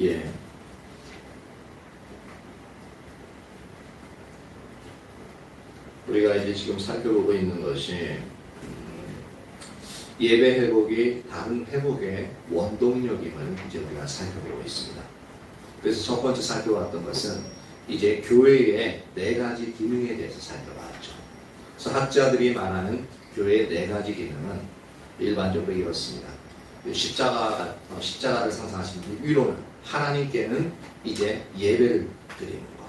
예. 우리가 이제 지금 살펴보고 있는 것이 예배 회복이 다른 회복의 원동력임을 이제 우리가 살펴보고 있습니다. 그래서 첫 번째 살펴봤던 것은 이제 교회의 4가지 기능에 대해서 살펴봤죠. 그래서 학자들이 말하는 교회의 4가지 기능은 일반적으로 이렇습니다. 십자가를 상상하시는 위로는 하나님께는 이제 예배를 드리는 것.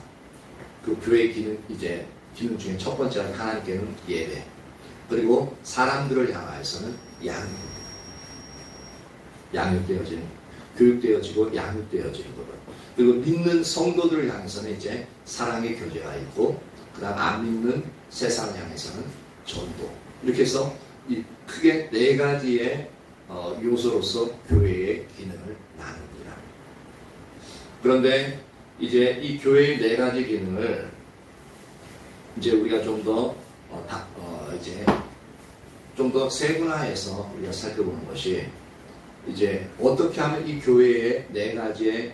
그 교회의 기능 중에 첫 번째는 하나님께는 예배. 그리고 사람들을 향하여서는 양육되어지는, 교육되어지고 양육되어지는 것. 그리고 믿는 성도들을 향해서는 이제 사랑의 교제가 있고, 그 다음 안 믿는 세상을 향해서는 전도. 이렇게 해서 이 크게 4가지의 요소로서 교회의 기능을 나눕니다. 그런데 이제 이 교회의 4가지 기능을 이제 우리가 좀 더 세분화해서 우리가 살펴보는 것이 이제 어떻게 하면 이 교회의 4가지의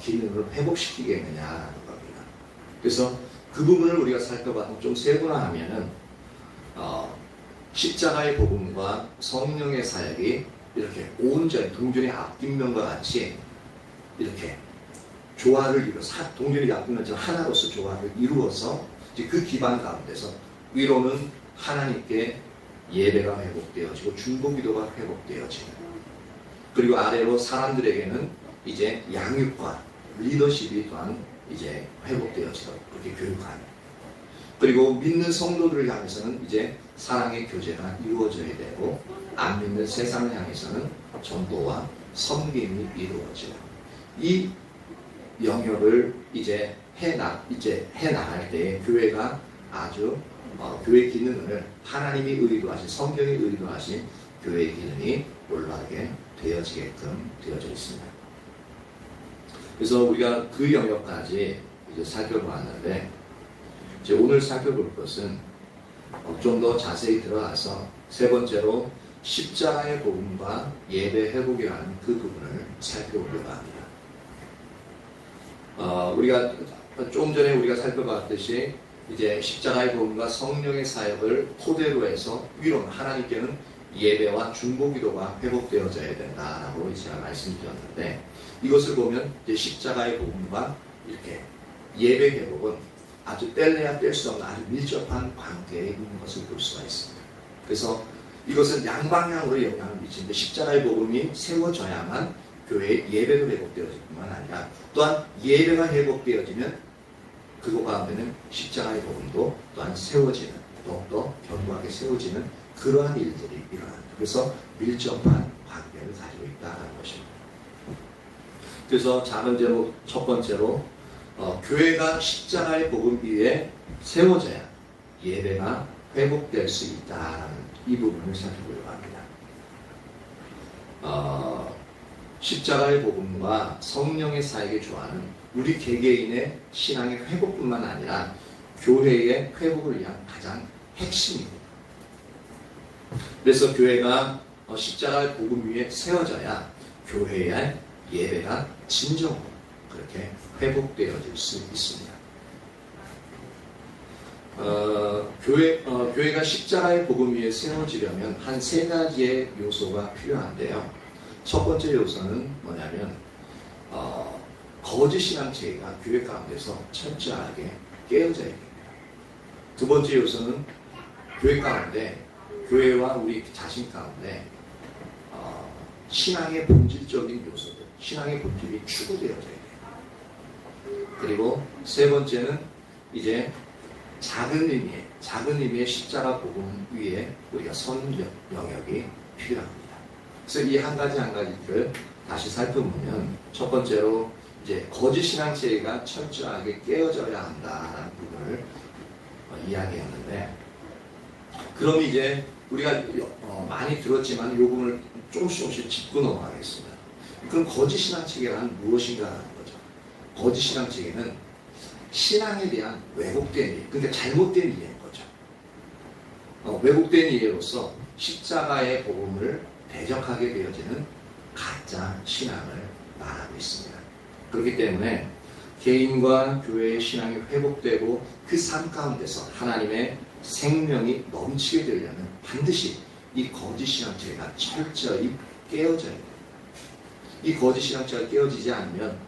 기능을 회복시키겠느냐라는 겁니다. 그래서 그 부분을 우리가 살펴봐서 좀 세분화하면은 십자가의 복음과 성령의 사역이 이렇게 온전히 동전의 앞뒷면과 같이 이렇게 조화를 이루어서 동전의 앞뒷면처럼 하나로서 조화를 이루어서 이제 그 기반 가운데서 위로는 하나님께 예배가 회복되어지고 중보기도가 회복되어지고, 그리고 아래로 사람들에게는 이제 양육과 리더십이 또한 이제 회복되어지도록 그렇게 교육하는, 그리고 믿는 성도들을 향해서는 이제 사랑의 교제가 이루어져야 되고, 안 믿는 세상을 향해서는 전도와 섬김이 이루어지고, 이 영역을 이제 해나갈 때 교회가 아주 교회 기능을 하나님이 의도하신, 성경이 의도하신 교회의 기능이 올바르게 되어지게끔 되어져 있습니다. 그래서 우리가 그 영역까지 이제 살펴보았는데, 이제 오늘 살펴볼 것은 좀 더 자세히 들어가서 세 번째로 십자가의 복음과 예배 회복이라는 그 부분을 살펴보려고 합니다. 우리가 조금 전에 우리가 살펴봤듯이 이제 십자가의 복음과 성령의 사역을 토대로 해서 위로는 하나님께는 예배와 중보기도가 회복되어져야 된다라고 제가 말씀드렸는데, 이것을 보면 이제 십자가의 복음과 이렇게 예배 회복은 아주 뗄래야 뗄 수 없는 아주 밀접한 관계에 있는 것을 볼 수가 있습니다. 그래서 이것은 양방향으로 영향을 미치는데, 십자가의 복음이 세워져야만 교회의 예배도 회복되어질 뿐만 아니라 또한 예배가 회복되어지면 그거 가운데는 십자가의 복음도 또한 세워지는, 더욱더 견고하게 세워지는 그러한 일들이 일어납니다. 그래서 밀접한 관계를 가지고 있다는 것입니다. 그래서 작은 제목 첫 번째로 교회가 십자가의 복음 위에 세워져야 예배가 회복될 수 있다는 이 부분을 살펴보려고 합니다. 십자가의 복음과 성령의 사역의 조화는 우리 개개인의 신앙의 회복뿐만 아니라 교회의 회복을 위한 가장 핵심입니다. 그래서 교회가 십자가의 복음 위에 세워져야 교회의 예배가 진정으로 그렇게 회복되어질 수 있습니다. 교회가 십자가의 복음 위에 세워지려면 한 3가지의 요소가 필요한데요. 첫 번째 요소는 뭐냐면 거짓 신앙체계가 교회 가운데서 철저하게 깨어져야 됩니다. 두 번째 요소는 교회 가운데, 교회와 우리 자신 가운데 신앙의 본질적인 요소들, 신앙의 본질이 추구되어져야 돼요. 그리고 세 번째는 이제 작은 의미의 십자가 복음 위에 우리가 선 영역이 필요합니다. 그래서 이 한 가지 한 가지를 다시 살펴보면, 첫 번째로 이제 거짓 신앙체계가 철저하게 깨어져야 한다는 부분을 이야기했는데, 그럼 이제 우리가 많이 들었지만 이 부분을 조금씩 짚고 넘어가겠습니다. 그럼 거짓 신앙체계란 무엇인가라는 거죠. 거짓 신앙체계는 신앙에 대한 왜곡된 이해, 그러니까 잘못된 이해인 거죠. 왜곡된 이해로서 십자가의 복음을 대적하게 되어지는 가짜 신앙을 말하고 있습니다. 그렇기 때문에 개인과 교회의 신앙이 회복되고 그 삶 가운데서 하나님의 생명이 넘치게 되려면 반드시 이 거짓 신앙체가 철저히 깨어져야 돼요. 이 거짓 신앙체가 깨어지지 않으면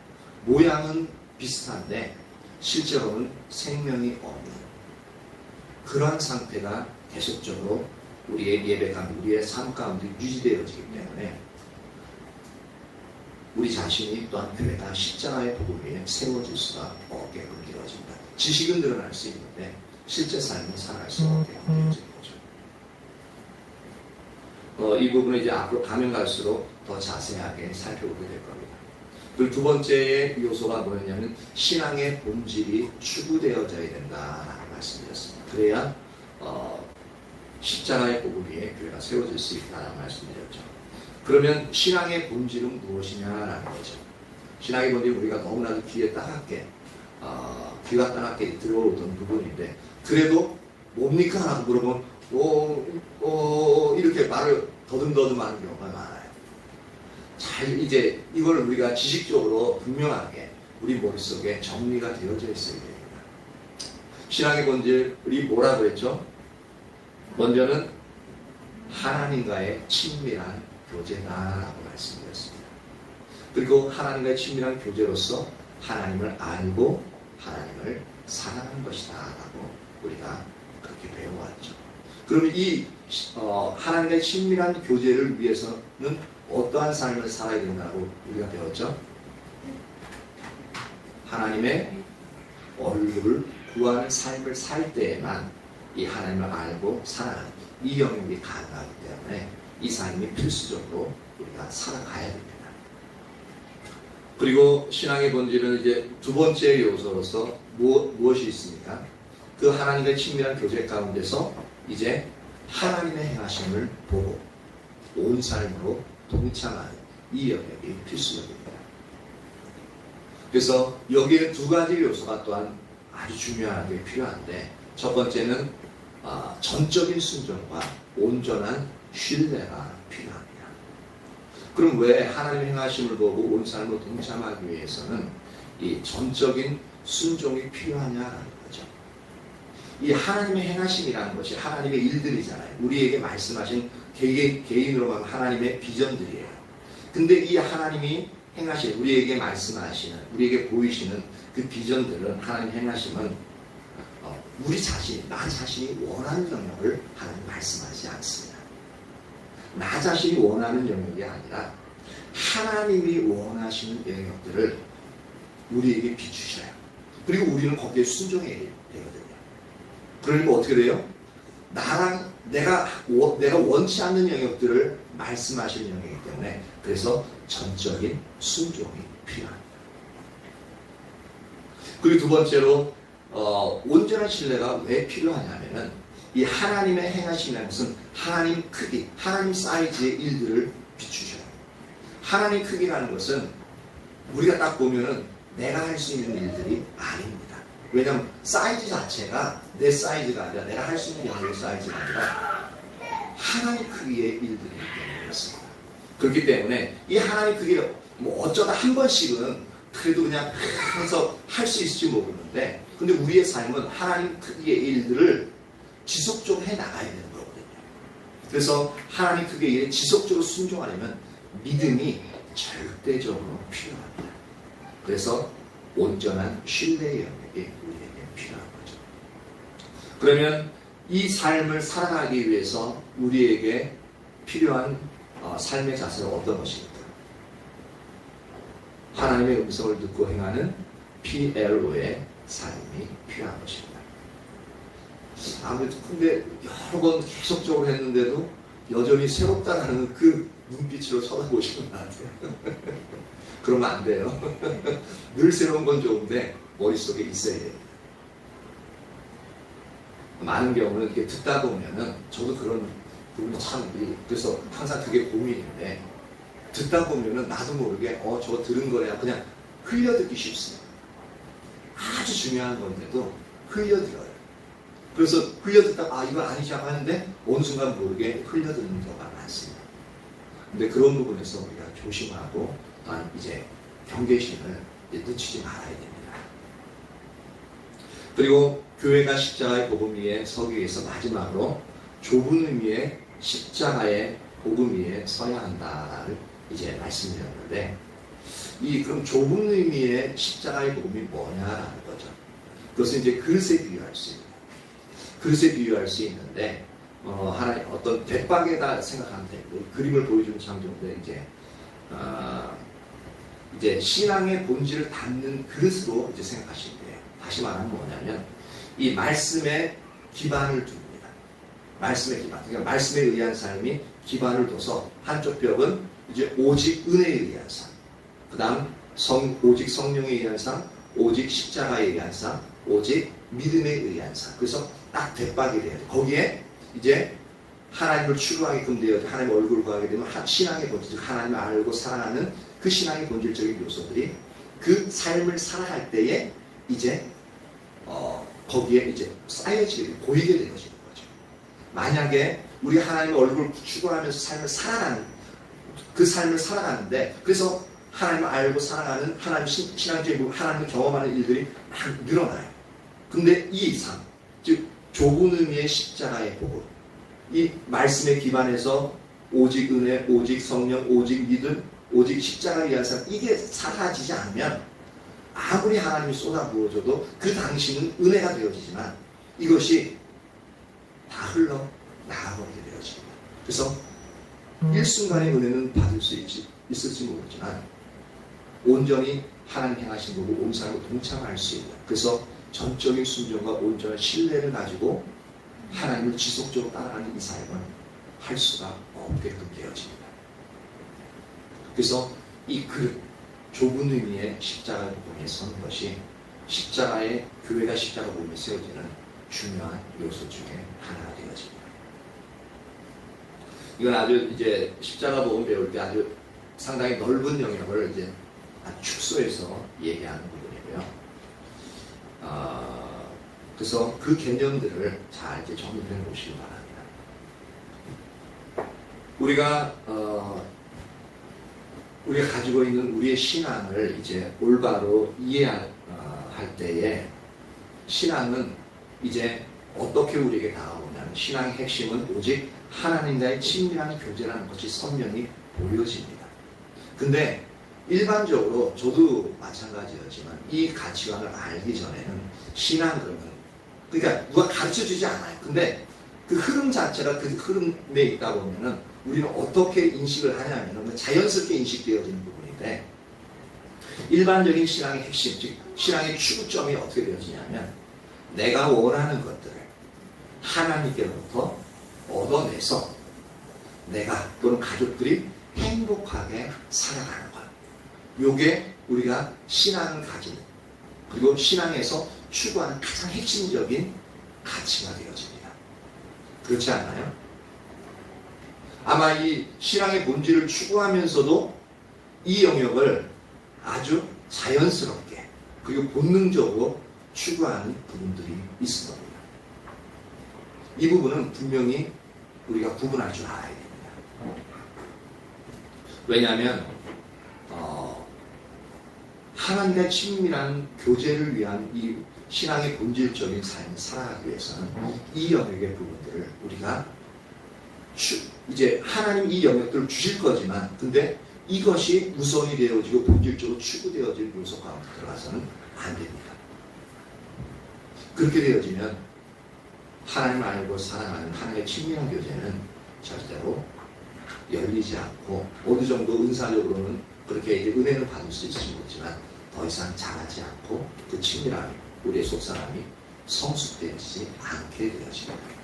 모양은 비슷한데 실제로는 생명이 없는 그러한 상태가 계속적으로 우리의 예배가 우리의 삶 가운데 유지되어지기 때문에 우리 자신이 또한 교회가 십자가의 복음 위에 세워질 수가 없게끔 되어진다. 지식은 드러날 수 있는데 실제 삶은 살아갈 수 없게끔 되어지는 거죠. 이 부분은 이제 앞으로 가면 갈수록 더 자세하게 살펴보게 될 겁니다. 그리고 두 번째의 요소가 뭐였냐면 신앙의 본질이 추구되어져야 된다라는 말씀드렸습니다. 그래야 십자가의 복음 위에 교회가 세워질 수 있다는 말씀드렸죠. 그러면 신앙의 본질은 무엇이냐라는 거죠. 신앙의 본질은 우리가 너무나도 귀에 따갑게 귀가 따갑게 들어오던 부분인데 그래도 뭡니까? 하고 물어보면 이렇게 말을 더듬더듬하는 경우가 많아요. 잘 이제 이걸 우리가 지식적으로 분명하게 우리 머릿속에 정리가 되어져 있어야 됩니다. 신앙의 본질이 뭐라고 했죠? 먼저는 하나님과의 친밀한 교제다라고 말씀드렸습니다. 그리고 하나님과의 친밀한 교제로서 하나님을 알고 하나님을 사랑하는 것이다 라고 우리가 그렇게 배워왔죠. 그러면 이 하나님과의 친밀한 교제를 위해서는 어떠한 삶을 살아야 된다고 우리가 배웠죠? 하나님의 얼굴을 구하는 삶을 살 때에만 이 하나님을 알고 사랑하는 이 영역이 가능하기 때문에 이 삶이 필수적으로 우리가 살아가야 됩니다. 그리고 신앙의 본질은 이제 두 번째 요소로서 무엇이 있습니까? 그 하나님과의 친밀한 교제 가운데서 이제 하나님의 행하심을 보고 온 삶으로 동참하는 이 영역이 필수적입니다. 그래서 여기에는 두 가지 요소가 또한 아주 중요하게 필요한데 첫 번째는 전적인 순종과 온전한 신뢰가 필요합니다. 그럼 왜 하나님의 행하심을 보고 온 삶으로 동참하기 위해서는 이 전적인 순종이 필요하냐라는 거죠. 이 하나님의 행하심이라는 것이 하나님의 일들이잖아요. 우리에게 말씀하신 개인으로 가면 하나님의 비전들이에요. 근데 이 하나님이 행하신, 우리에게 말씀하시는, 우리에게 보이시는 그 비전들은, 하나님 행하심은 우리 자신, 나 자신이 원하는 영역을 하나님 말씀하지 않습니다. 나 자신이 원하는 영역이 아니라 하나님이 원하시는 영역들을 우리에게 비추셔요. 그리고 우리는 거기에 순종해야 되거든요. 그러니까 어떻게 돼요? 내가 원치 않는 영역들을 말씀하시는 영역이기 때문에 그래서 전적인 순종이 필요합니다. 그리고 두 번째로 온전한 신뢰가 왜 필요하냐면은 이 하나님의 행하심이라는 것은 하나님 크기, 하나님 사이즈의 일들을 비추셔요. 하나님 크기라는 것은 우리가 딱 보면은 내가 할 수 있는 일들이 아닙니다. 왜냐하면 사이즈 자체가 내 사이즈가 아니라 내가 할 수 있는 영역의 사이즈가 아니라 하나님 크기의 일들이기 때문에 그렇습니다. 그렇기 때문에 이 하나님 크기를 어쩌다 한 번씩은 그래도 그냥 하면서 할 수 있을지 모르는데 근데 우리의 삶은 하나님 크기의 일들을 지속적으로 해나가야 되는 거거든요. 그래서 하나님 크기의 일에 지속적으로 순종하려면 믿음이 절대적으로 필요합니다. 그래서 온전한 신뢰의 영역이 우리에게 필요한 거죠. 그러면 이 삶을 살아가기 위해서 우리에게 필요한 삶의 자세는 어떤 것입니까? 하나님의 음성을 듣고 행하는 PLO의 삶이 필요한 것입니다. 아무래도 근데 여러 번 계속적으로 했는데도 여전히 새롭다라는 그 눈빛으로 쳐다보시는 것 같아요. 그러면 안 돼요. 늘 새로운 건 좋은데 머릿속에 있어야 됩니다. 많은 경우는 이렇게 듣다 보면은 저도 그런 부분이 참 그래서 항상 그게 고민인데 듣다 보면은 나도 모르게 저거 들은 거래야 그냥 흘려듣기 쉽습니다. 아주 중요한 건데도 흘려들어요. 그래서 흘려듣다 이거 아니지 하는데 어느 순간 모르게 흘려듣는 경우가 많습니다. 근데 그런 부분에서 우리가 조심하고 또한 이제 경계심을 늦추지 말아야 됩니다. 그리고 교회가 십자가의 복음 위에 서기 위해서 마지막으로 좁은 의미의 십자가의 복음 위에 서야 한다를 이제 말씀드렸는데, 그럼 좁은 의미의 십자가의 복음이 뭐냐라는 거죠. 그것은 이제 그릇에 비유할 수 있는, 그릇에 비유할 수 있는데, 하나의 어떤 대박에다 생각하면 되고, 그림을 보여주는 장정도 이제 신앙의 본질을 담는 그릇으로 이제 생각하시면 돼요. 다시 말하면 뭐냐면, 이 말씀에 기반을 둡니다. 말씀의 기반. 그러니까 말씀에 의한 삶이 기반을 둬서 한쪽 벽은 이제 오직 은혜에 의한 삶. 그 다음 오직 성령에 의한 삶, 오직 십자가에 의한 삶, 오직 믿음에 의한 삶. 그래서 딱 대박이 돼야 돼. 거기에 이제 하나님을 추구하게끔 되어 하나님의 얼굴을 구하게 되면 신앙의 본질, 하나님을 알고 사랑하는 그 신앙의 본질적인 요소들이 그 삶을 살아갈 때에 이제 거기에 이제 쌓여지게, 보이게 되어지는 거죠. 만약에 우리 하나님의 얼굴을 추구하면서 삶을 살아가는, 그 삶을 살아가는데, 그래서 하나님을 알고 살아가는 하나님 신앙적인 하나님을 경험하는 일들이 막 늘어나요. 근데 이 삶, 즉 좁은 의미의 십자가의 복음, 이 말씀에 기반해서 오직 은혜, 오직 성령, 오직 믿음, 오직 십자가에 의한 삶, 이게 사라지지 않으면 아무리 하나님이 쏟아부어줘도 그 당시는 은혜가 되어지지만 이것이 다 흘러 나가버리게 되어집니다. 그래서 일순간의 은혜는 받을 수 있을지 모르지만 온전히 하나님 행하신 거고 온 삶을 동참할 수 있는, 그래서 전적인 순종과 온전한 신뢰를 가지고 하나님을 지속적으로 따라가는 이 삶을 할 수가 없게끔 되어집니다. 그래서 이 그릇, 좁은 의미의 십자가의 복음에 서는 것이 십자가의, 교회가 십자가 복음에 세워지는 중요한 요소 중에 하나가 되어집니다. 이건 아주 이제 십자가 복음 배울 때 아주 상당히 넓은 영역을 이제 축소해서 얘기하는 부분이고요. 그래서 그 개념들을 잘 이제 정리해 놓으시기 바랍니다. 우리가 가지고 있는 우리의 신앙을 이제 올바로 이해할 때에 신앙은 이제 어떻게 우리에게 다가오냐면, 신앙의 핵심은 오직 하나님과의 친밀한 교제라는 것이 선명히 보여집니다. 근데 일반적으로 저도 마찬가지였지만 이 가치관을 알기 전에는 신앙 그러니까 누가 가르쳐주지 않아요. 근데 그 흐름 자체가 그 흐름에 있다 보면은 우리는 어떻게 인식을 하냐면은 자연스럽게 인식되어지는 부분인데, 일반적인 신앙의 핵심, 즉 신앙의 추구점이 어떻게 되어지냐면, 내가 원하는 것들을 하나님께로부터 얻어내서 내가 또는 가족들이 행복하게 살아가는 것. 요게 우리가 신앙을 가지는, 그리고 신앙에서 추구하는 가장 핵심적인 가치가 되어집니다. 그렇지 않나요? 아마 이 신앙의 본질을 추구하면서도 이 영역을 아주 자연스럽게 그리고 본능적으로 추구하는 부분들이 있을 겁니다. 이 부분은 분명히 우리가 구분할 줄 알아야 됩니다. 왜냐하면 하나님과 친밀한 교제를 위한 이 신앙의 본질적인 삶을 살아가기 위해서는 이 영역의 부분들을 우리가 이제 하나님 이 영역들을 주실 거지만, 근데 이것이 우선이 되어지고 본질적으로 추구되어질 요소 가운데 들어가서는 안 됩니다. 그렇게 되어지면 하나님을 알고 살아가는 하나님의 친밀한 교제는 절대로 열리지 않고, 어느 정도 은사적으로는 그렇게 이제 은혜를 받을 수 있을지 모르지만 더 이상 자라지 않고 그 친밀함이, 우리의 속사람이 성숙되지 않게 되어집니다.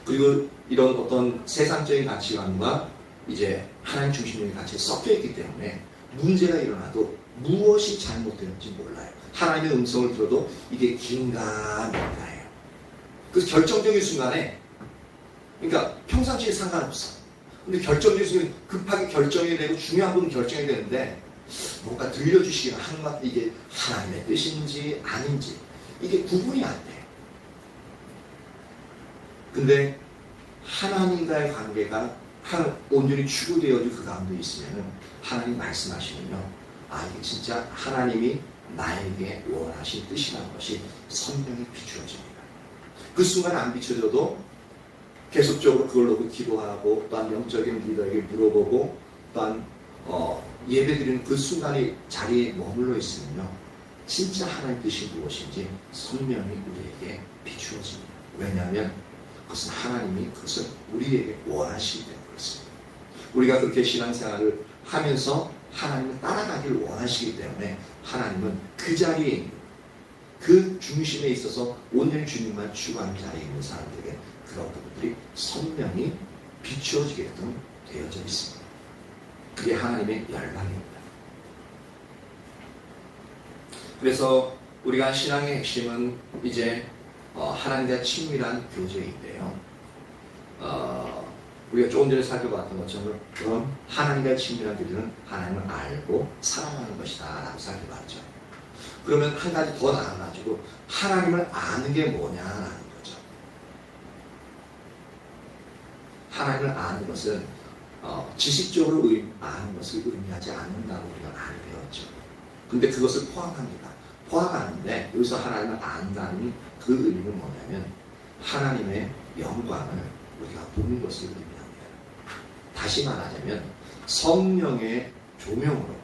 그리고 이런 어떤 세상적인 가치관과 이제 하나님 중심적인 가치가 섞여 있기 때문에 문제가 일어나도 무엇이 잘못되는지 몰라요. 하나님의 음성을 들어도 이게 긴가민가해요. 그래서 결정적인 순간에, 그러니까 평상시에 상관없어. 근데 결정적인 순간에 급하게 결정이 되고 중요한 부분 결정이 되는데, 뭔가 들려주시기는 하는 것 같아. 이게 하나님의 뜻인지 아닌지 이게 구분이 안 돼요. 근데 하나님과의 관계가 온전히 추구되어지고 그 가운데 있으면 하나님 말씀하시면요, 이게 진짜 하나님이 나에게 원하신 뜻이라는 것이 선명히 비추어집니다. 그 순간 안 비춰져도 계속적으로 그걸 놓고 기도하고 또한 영적인 리더에게 물어보고 또한 예배드리는 그 순간에 자리에 머물러 있으면요, 진짜 하나님 뜻이 무엇인지 선명히 우리에게 비추어집니다. 왜냐하면 그것은 하나님이 그것을 우리에게 원하시기 때문에 그렇습니다. 우리가 그렇게 신앙생활을 하면서 하나님을 따라가기를 원하시기 때문에 하나님은 그 자리에 있는, 그 중심에 있어서 온전히 주님만 추구하는 자리에 있는 사람들에게 그런 부분들이 선명히 비추어지게끔 되어져 있습니다. 그게 하나님의 열망입니다. 그래서 우리가 신앙의 핵심은 이제 하나님과 친밀한 교제인데요. 우리가 조금 전에 살펴봤던 것처럼 그럼 하나님과 친밀한 교제는 하나님을 알고 사랑하는 것이다 라고 살펴봤죠. 그러면 한 가지 더 나아가지고 하나님을 아는 게 뭐냐라는 거죠. 하나님을 아는 것은 지식적으로 아는 것을 의미하지 않는다고 우리가 많이 배웠죠. 근데 그것을 포함합니다. 포함하는데 여기서 하나님을 안다는 그 의미는 뭐냐면 하나님의 영광을 우리가 보는 것을 의미합니다. 다시 말하자면 성령의 조명으로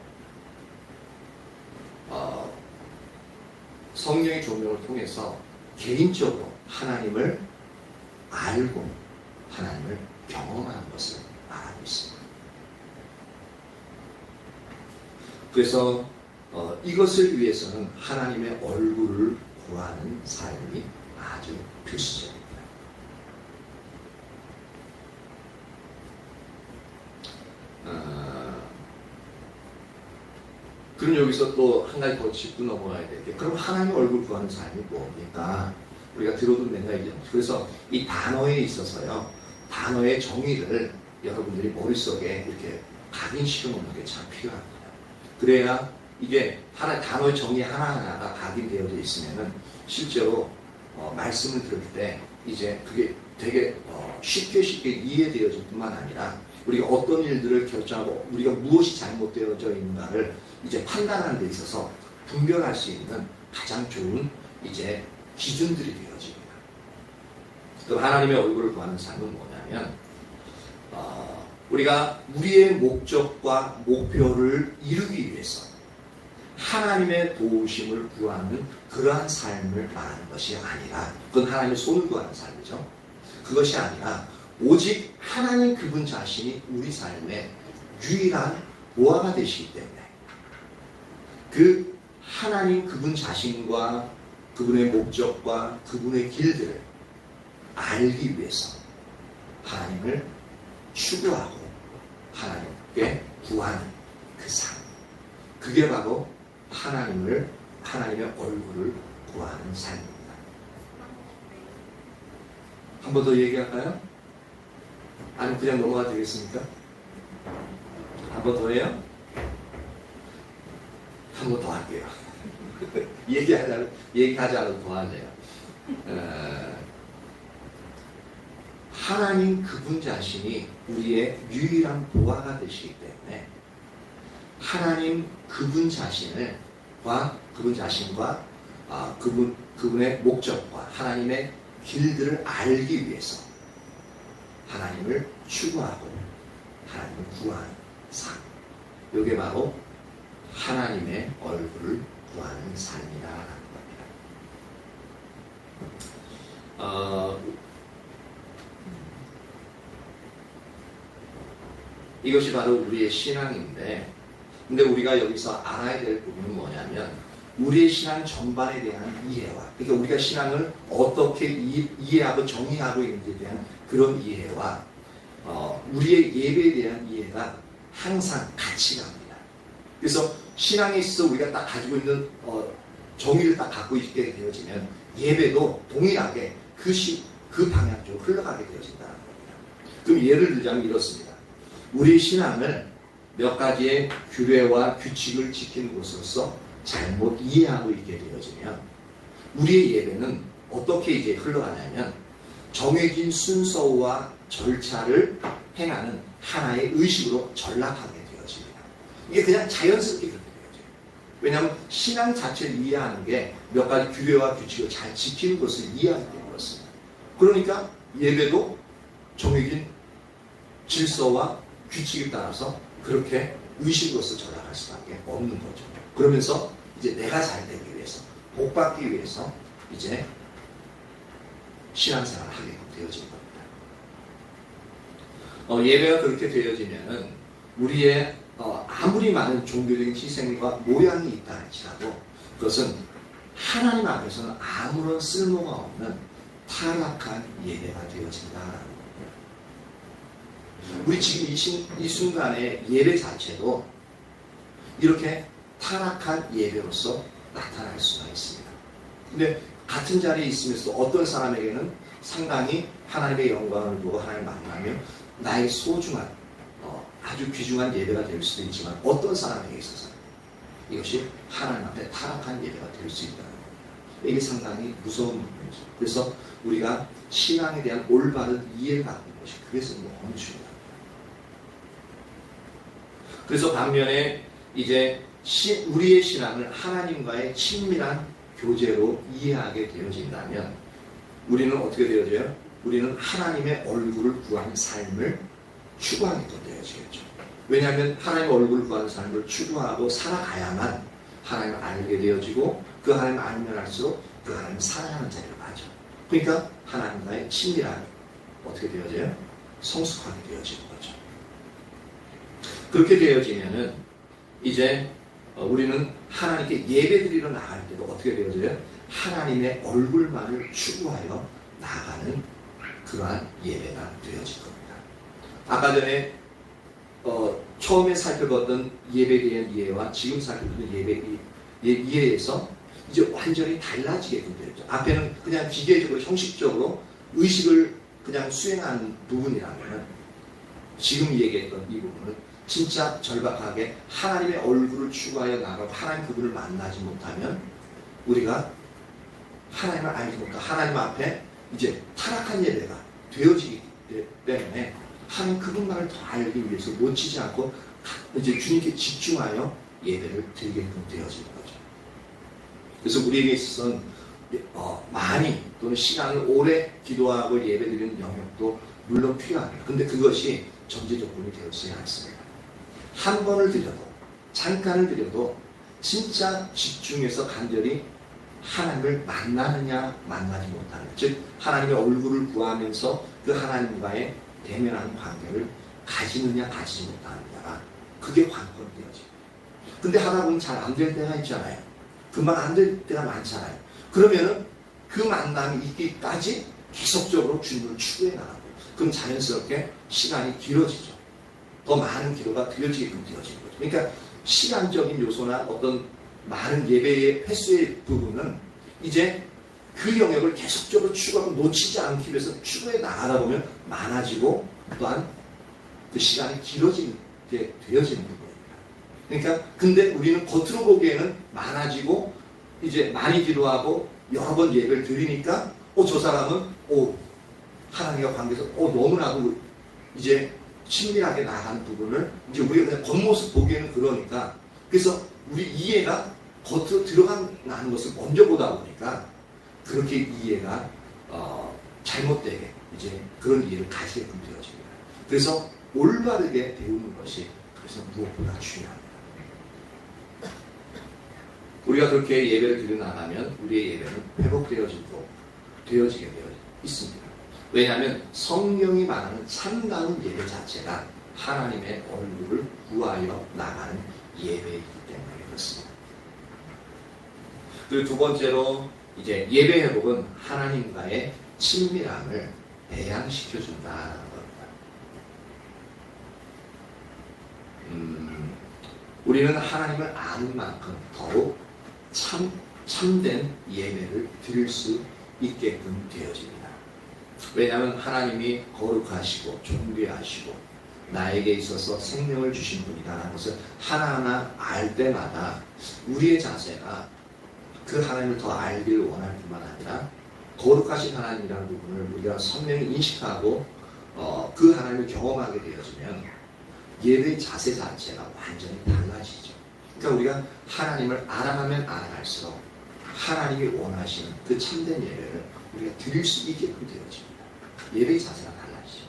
성령의 조명을 통해서 개인적으로 하나님을 알고 하나님을 경험하는 것을 말하고 있습니다. 그래서 이것을 위해서는 하나님의 얼굴을 구하는 삶이 아주 필수적입니다. 그럼 여기서 또 한 가지 더 짚고 넘어가야 될 게, 그럼 하나님 얼굴 구하는 삶이 뭡니까? 우리가 들어도 된다 이제. 그래서 이 단어에 있어서요, 단어의 정의를 여러분들이 머릿속에 이렇게 각인시켜 놓는 게 참 필요합니다. 그래야 이게 단어의 정의 하나하나가 각인되어져 있으면은 실제로 말씀을 들을 때 이제 그게 되게 쉽게 이해되어질 뿐만 아니라 우리가 어떤 일들을 결정하고 우리가 무엇이 잘못되어져 있는가를 이제 판단하는 데 있어서 분별할 수 있는 가장 좋은 이제 기준들이 되어집니다. 그럼 하나님의 얼굴을 구하는 삶은 뭐냐면 우리가 우리의 목적과 목표를 이루기 위해서 하나님의 도우심을 구하는 그러한 삶을 말하는 것이 아니라, 그건 하나님의 손을 구하는 삶이죠. 그것이 아니라 오직 하나님 그분 자신이 우리 삶의 유일한 보화가 되시기 때문에 그 하나님 그분 자신과 그분의 목적과 그분의 길들을 알기 위해서 하나님을 추구하고 하나님께 구하는 그 삶, 그게 바로 하나님의 얼굴을 구하는 삶입니다. 한 번 더 얘기할까요? 아니면 그냥 넘어가도 되겠습니까? 한 번 더 해요? 한 번 더 할게요. 얘기하지 않아도 더 하네요. 하나님 그분 자신이 우리의 유일한 보화가 되시기 때문에 하나님 그분 자신과 그분의 목적과 하나님의 길들을 알기 위해서 하나님을 추구하고 하나님을 구하는 삶, 이게 바로 하나님의 얼굴을 구하는 삶이라는 겁니다. 이것이 바로 우리의 신앙인데, 근데 우리가 여기서 알아야 될 부분은 뭐냐면 우리의 신앙 전반에 대한 이해와, 그러니까 우리가 신앙을 어떻게 이해하고 정의하고 있는지에 대한 그런 이해와 우리의 예배에 대한 이해가 항상 같이 갑니다. 그래서 신앙에 있어서 우리가 딱 가지고 있는 정의를 딱 갖고 있게 되어지면 예배도 동일하게 그 방향 쪽으로 흘러가게 되어진다는 겁니다. 그럼 예를 들자면 이렇습니다. 우리 신앙을 몇 가지의 규례와 규칙을 지키는 것으로서 잘못 이해하고 있게 되어지면 우리의 예배는 어떻게 이제 흘러가냐면 정해진 순서와 절차를 행하는 하나의 의식으로 전락하게 되어집니다. 이게 그냥 자연스럽게 그렇게 되어져요. 왜냐하면 신앙 자체를 이해하는 게 몇 가지 규례와 규칙을 잘 지키는 것을 이해하기 때문에 그렇습니다. 그러니까 예배도 정해진 질서와 규칙에 따라서 그렇게 의식으로서 전락할 수밖에 없는 거죠. 그러면서 이제 내가 잘 되기 위해서, 복 받기 위해서 이제 신앙생활을 하게 되어진 겁니다. 예배가 그렇게 되어지면은 우리의 아무리 많은 종교적인 희생과 모양이 있다 할지라도 그것은 하나님 앞에서는 아무런 쓸모가 없는 타락한 예배가 되어진다라는 겁니다. 우리 지금 이 순간의 예배 자체도 이렇게 타락한 예배로서 나타날 수가 있습니다. 근데 같은 자리에 있으면서 어떤 사람에게는 상당히 하나님의 영광을 보고 하나님을 만나며 나의 소중한 아주 귀중한 예배가 될 수도 있지만 어떤 사람에게 있어서 이것이 하나님 앞에 타락한 예배가 될 수 있다는 겁니다. 이게 상당히 무서운 부분이죠. 그래서 우리가 신앙에 대한 올바른 이해를 갖는 것이 그래서 너무 중요합니다. 그래서 반면에 이제 우리의 신앙을 하나님과의 친밀한 교제로 이해하게 되어진다면 우리는 어떻게 되어져요? 우리는 하나님의 얼굴을 구하는 삶을 추구하게 되어지겠죠. 왜냐하면 하나님의 얼굴을 구하는 삶을 추구하고 살아가야만 하나님을 알게 되어지고 그 하나님을 알면 알수록 그 하나님을 사랑하는 자리로 가죠. 그러니까 하나님과의 친밀함이 어떻게 되어져요? 성숙하게 되어지는 거죠. 그렇게 되어지면은 이제 우리는 하나님께 예배드리러 나갈 때도 어떻게 되어져요? 하나님의 얼굴만을 추구하여 나가는 그러한 예배가 되어질 겁니다. 아까 전에 처음에 살펴봤던 예배에 대한 이해와 지금 살펴보는 예배의 이해에서 이제 완전히 달라지게 되죠. 앞에는 그냥 기계적으로 형식적으로 의식을 그냥 수행하는 부분이라면 지금 얘기했던 이 부분은 진짜 절박하게 하나님의 얼굴을 추구하여 나가고 하나님 그분을 만나지 못하면 우리가 하나님을 알지 못하고 하나님 앞에 이제 타락한 예배가 되어지기 때문에 하나님 그분만을 더 알기 위해서 놓치지 않고 이제 주님께 집중하여 예배를 드리게끔 되어지는 거죠. 그래서 우리에게 있어서는 많이 또는 시간을 오래 기도하고 예배드리는 영역도 물론 필요합니다. 근데 그것이 전제 조건이 되어지지 않습니다. 한 번을 드려도 잠깐을 드려도 진짜 집중해서 간절히 하나님을 만나느냐 만나지 못하느냐, 즉 하나님의 얼굴을 구하면서 그 하나님과의 대면하는 관계를 가지느냐 가지지 못하느냐가 그게 관건이 되어지고, 근데 하다 보면 잘 안 될 때가 있잖아요. 금방 안 될 때가 많잖아요. 그러면은 그 만남이 있기까지 계속적으로 주님을 추구해 나가고 그럼 자연스럽게 시간이 길어지죠. 더 많은 기도가 드려지게끔 되어지는 거죠. 그러니까 시간적인 요소나 어떤 많은 예배의 횟수의 부분은 이제 그 영역을 계속적으로 추구하고 놓치지 않기 위해서 추구해 나가다 보면 많아지고 또한 그 시간이 길어지게 되어지는 부분입니다. 그러니까 근데 우리는 겉으로 보기에는 많아지고 이제 많이 기도하고 여러 번 예배를 드리니까 저 사람은 하나님과 관계에서 너무나도 이제 친밀하게 나가는 부분을 이제 우리가 그냥 겉모습 보기에는 그러니까, 그래서 우리 이해가 겉으로 들어가는 것을 먼저 보다 보니까 그렇게 이해가 잘못되게 이제 그런 이해를 가지게끔 되어집니다. 그래서 올바르게 배우는 것이 그래서 무엇보다 중요합니다. 우리가 그렇게 예배를 드려 나가면 우리의 예배는 회복되어지게 되어 있습니다. 왜냐하면 성령이 말하는 참다운 예배 자체가 하나님의 얼굴을 구하여 나가는 예배이기 때문에 그렇습니다. 그리고 두 번째로 이제 예배 회복은 하나님과의 친밀함을 배양시켜준다는 겁니다. 우리는 하나님을 아는 만큼 더욱 참된 예배를 드릴 수 있게끔 되어집니다. 왜냐하면 하나님이 거룩하시고 존귀하시고 나에게 있어서 생명을 주신 분이라는 것을 하나하나 알 때마다 우리의 자세가 그 하나님을 더 알기를 원할 뿐만 아니라 거룩하신 하나님이라는 부분을 우리가 선명히 인식하고 그 하나님을 경험하게 되어지면 예배의 자세 자체가 완전히 달라지죠. 그러니까 우리가 하나님을 알아가면 알아갈수록 하나님이 원하시는 그 참된 예배를 우리가 드릴 수 있게끔 되어집니다. 예배의 자세가 달라지죠.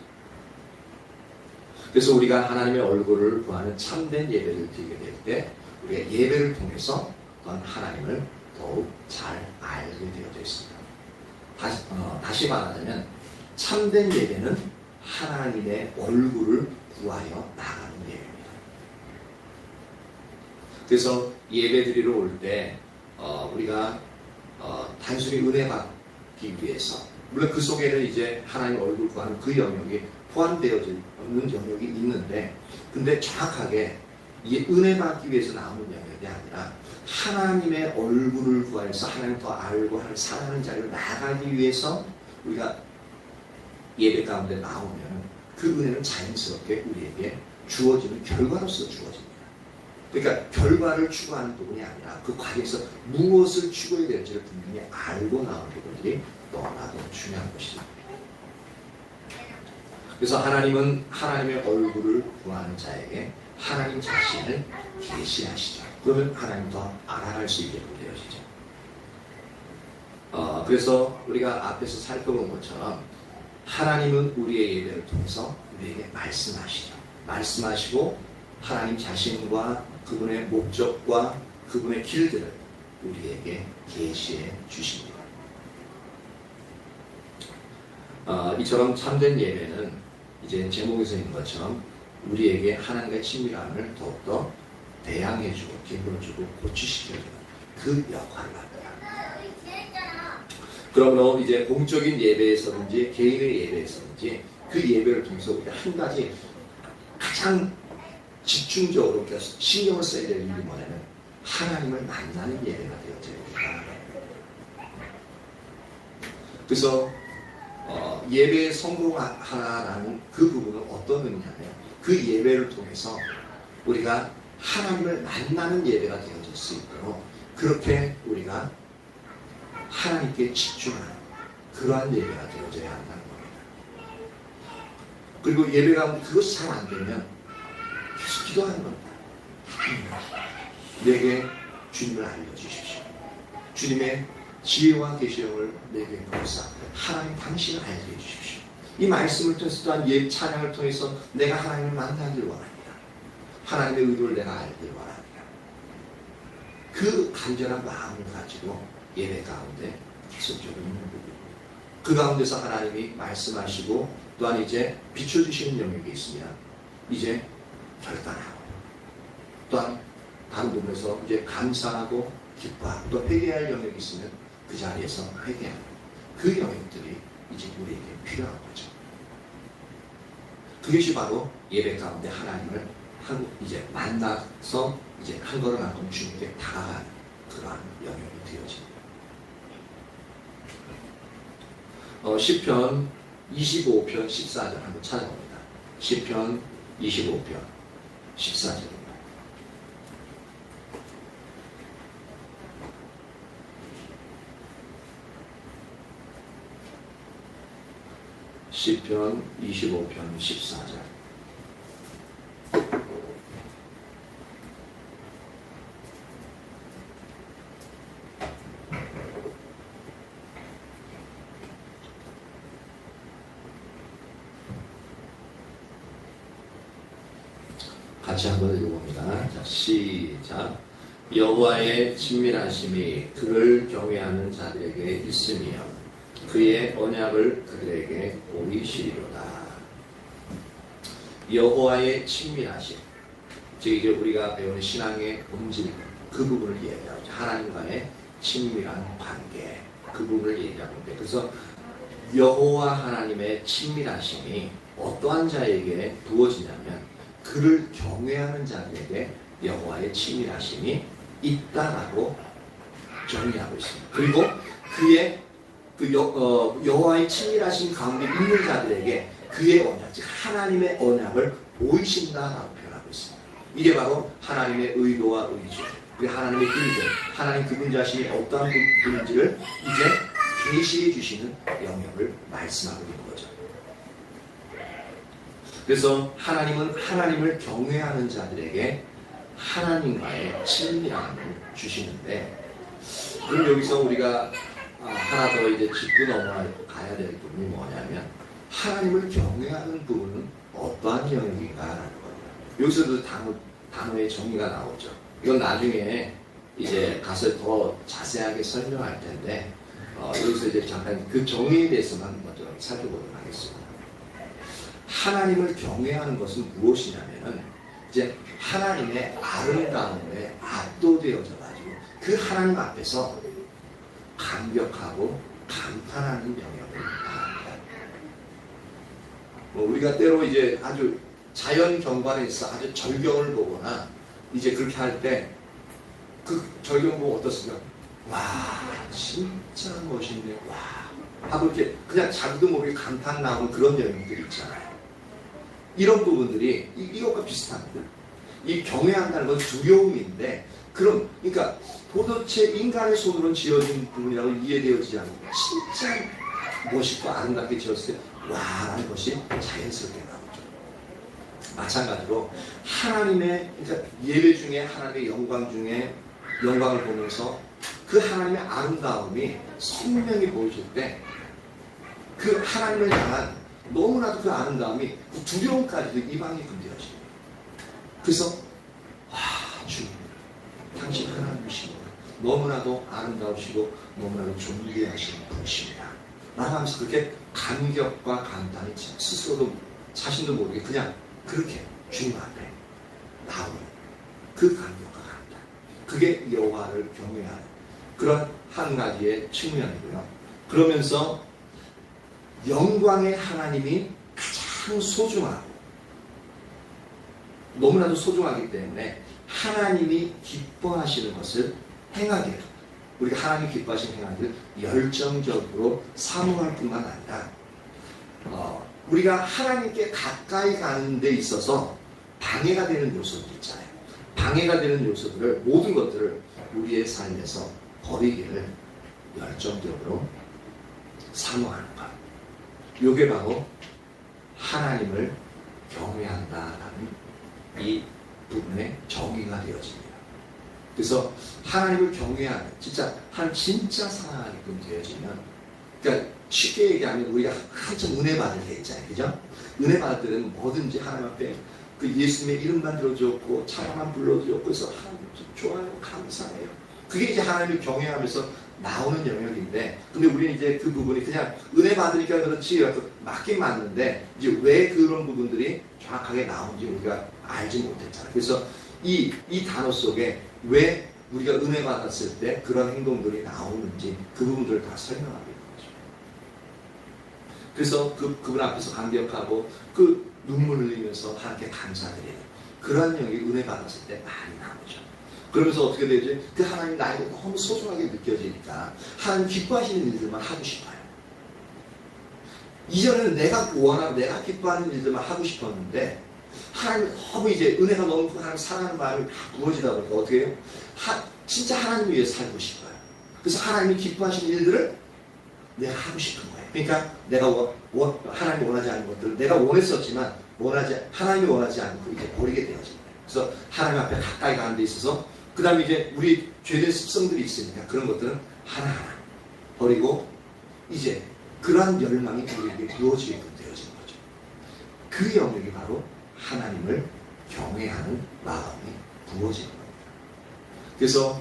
그래서 우리가 하나님의 얼굴을 구하는 참된 예배를 드리게 될 때 우리가 예배를 통해서 또한 하나님을 더욱 잘 알게 되어져 있습니다. 다시 말하자면 참된 예배는 하나님의 얼굴을 구하여 나가는 예배입니다. 그래서 예배 드리러 올 때 우리가 단순히 은혜 받기 위해서, 물론 그 속에는 이제 하나님 얼굴 구하는 그 영역이 포함되어 있는 영역이 있는데, 근데 정확하게 이 은혜 받기 위해서 나오는 영역이 아니라 하나님의 얼굴을 구하여서 하나님 더 알고 사랑하는 자리로 나가기 위해서 우리가 예배 가운데 나오면 그 은혜는 자연스럽게 우리에게 주어지는 결과로서 주어집니다. 그러니까 결과를 추구하는 부분이 아니라 그 과정에서 무엇을 추구해야 될지를 분명히 알고 나오는 부분들이 너무나도 중요한 것이죠. 그래서 하나님은 하나님의 얼굴을 구하는 자에게 하나님 자신을 계시하시죠. 그러면 하나님 더 알아갈 수 있게 되어지죠. 그래서 우리가 앞에서 살펴본 것처럼 하나님은 우리의 예배를 통해서 우리에게 말씀하시죠. 말씀하시고 하나님 자신과 그분의 목적과 그분의 길들을 우리에게 계시해 주십니다. 이처럼 참된 예배는 이제 제목에서 있는 것처럼 우리에게 하나님과의 친밀함을 더욱더 대양해주고 기울여주고 고치시켜주는 그 역할을 합니다. 그러므로 이제 공적인 예배에서든지 개인의 예배에서든지 그 예배를 통해서 우리가 한 가지 가장 집중적으로 신경을 써야 될 일이 뭐냐면 하나님을 만나는 예배가 되어져야 됩니다. 그래서 예배에 성공하라는 그 부분은 어떤 의미냐면 그 예배를 통해서 우리가 하나님을 만나는 예배가 되어질 수 있도록 그렇게 우리가 하나님께 집중하는 그러한 예배가 되어져야 한다는 겁니다. 그리고 예배가 그것이 잘 안 되면 계속 기도하는 겁니다. 내게 주님을 알려주십시오. 주님의 지혜와 계시형을 내게 보사 하나님 당신을 알게 해주십시오. 이 말씀을 통해서 또한 예 찬양을 통해서 내가 하나님을 만나길 원합니다. 하나님의 의도를 내가 알길 원합니다. 그 간절한 마음을 가지고 예배 가운데 계속적으로 있는 부분, 그 가운데서 하나님이 말씀하시고 또한 이제 비춰주시는 영역이 있으면 이제 결단하고 또한 다른 부분에서 이제 감사하고 기뻐하고 또 회개할 영역이 있으면 그 자리에서 회개하고 그 영역들이 이제 우리에게 필요한 거죠. 그것이 바로 예배 가운데 하나님을 이제 만나서 이제 한 걸음만큼 주님께 다가가는 그러한 영역이 되어집니다. 시편 25편 14절 한번 찾아봅니다. 시편 25편 14절입니다. 시편 25편 14절. 같이 한번 읽어봅니다. 자, 시작. 여호와의 친밀하심이 그를 경외하는 자들에게 있으며 그의 언약을 그들에게 보이시리로다. 여호와의 친밀하심, 즉 이제 우리가 배우는 신앙의 본질 그 부분을 얘기하고 하나님과의 친밀한 관계 그 부분을 얘기하고 있는데, 그래서 여호와 하나님의 친밀하심이 어떠한 자에게 부어지냐면 그를 경외하는 자들에게 여호와의 친밀하심이 있다라고 정의하고 있습니다. 그리고 그의 여호와의 친밀하심 가운데 있는 자들에게 그의 언약, 즉 하나님의 언약을 보이신다라고 표현하고 있습니다. 이게 바로 하나님의 의도와 의지, 그 하나님의 길들, 하나님 그분 자신이 어떠한 분인지를 이제 계시해 주시는 영역을 말씀하고 있는 거죠. 그래서 하나님은 하나님을 경외하는 자들에게 하나님과의 친밀함을 주시는데, 그럼 여기서 우리가 하나 더 이제 짚고 넘어가야 될 부분이 뭐냐면, 하나님을 경외하는 부분은 어떠한 영역인가라는 거예요. 여기서도 단어의 정의가 나오죠. 이건 나중에 이제 가서 더 자세하게 설명할 텐데, 여기서 이제 잠깐 그 정의에 대해서만 먼저 살펴보도록 하겠습니다. 하나님을 경외하는 것은 무엇이냐면은, 이제 하나님의 아름다움에 압도되어져가지고 그 하나님 앞에서 감격하고 감탄하는 영역을 말합니다. 우리가 때로 이제 아주 자연 경관에서 아주 절경을 보거나 이제 그렇게 할 때 그 절경 보고 어떻습니까? 와, 진짜 멋있네. 와. 하고 이렇게 그냥 자기도 모르게 감탄 나오는 그런 영역들이 있잖아요. 이런 부분들이 이것과 비슷합니다. 이 경외한다는 건 두려움인데, 그러니까 도대체 인간의 손으로는 지어진 부분이라고 이해되어지지 않는 진짜 멋있고 아름답게 지었을 때 와라는 것이 자연스럽게 나오죠. 마찬가지로 하나님의, 그러니까 예배 중에 하나님의 영광을 보면서 그 하나님의 아름다움이 선명히 보여질 때 그 하나님을 향한 너무나도 그 아름다움이 그 두려움까지도 이방이 건드려집니다. 그래서 와, 주님, 당신 하나님이시구나. 너무나도 아름다우시고 너무나도 존귀하신 분이십니다. 라고 하면서 그렇게 감격과 감탄이 스스로도 자신도 모르게 그냥 그렇게 주님 앞에 나오는 그 감격과 감탄, 그게 여호와를 경외하는 그런 한 가지의 측면이고요. 그러면서 영광의 하나님이 가장 소중하고 너무나도 소중하기 때문에 하나님이 기뻐하시는 것을 행하기를, 우리가 하나님 기뻐하시는 행하기를 열정적으로 사모할 뿐만 아니라 우리가 하나님께 가까이 가는 데 있어서 방해가 되는 요소들 있잖아요. 방해가 되는 요소들을, 모든 것들을 우리의 삶에서 버리기를 열정적으로 사모하는 것. 이게 바로 하나님을 경외한다라는 이 부분의 정의가 되어집니다. 그래서 하나님을 경외하는, 진짜 사랑하게끔 되어지면, 그러니까 쉽게 얘기하면 우리가 한참 은혜 받을 때 있잖아요. 그죠? 은혜 받을 때는 뭐든지 하나님 앞에 그 예수님의 이름만 들어줬고 찬양만 불러줬고 그래서 하나님 좋아요, 감사해요. 그게 이제 하나님을 경외하면서 나오는 영역인데, 근데 우리는 이제 그 부분이 그냥 은혜 받으니까 그렇지 맞긴 맞는데 이제 왜 그런 부분들이 정확하게 나오는지 우리가 알지 못했잖아요. 그래서 이 단어 속에 왜 우리가 은혜 받았을 때 그런 행동들이 나오는지 그 부분들을 다 설명하고 있는 거죠. 그래서 그분 앞에서 감격하고 그 눈물 흘리면서 하나님께 감사드리는 그런 영역이 은혜 받았을 때 많이 나오죠. 그러면서 어떻게 되지? 그 하나님 나에게 너무 소중하게 느껴지니까 하나님 기뻐하시는 일들만 하고 싶어요. 이전에는 내가 원하고 내가 기뻐하는 일들만 하고 싶었는데 하나님 너무 이제 은혜가 너무 하나님 사랑하는 마음이 다 부어지다 보니까 어떻게 해요? 진짜 하나님 위해서 살고 싶어요. 그래서 하나님이 기뻐하시는 일들을 내가 하고 싶은 거예요. 그러니까 내가 하나님이 원하지 않는 것들을 내가 원했었지만 하나님이 원하지 않고 이제 버리게 되어진 거예요. 그래서 하나님 앞에 가까이 가는 데 있어서 그 다음에 이제 우리 죄된 습성들이 있으니까 그런 것들은 하나하나 버리고 이제 그러한 열망이 우리에게 부어지게끔 되어지는 거죠. 그 영역이 바로 하나님을 경외하는 마음이 부어지는 겁니다. 그래서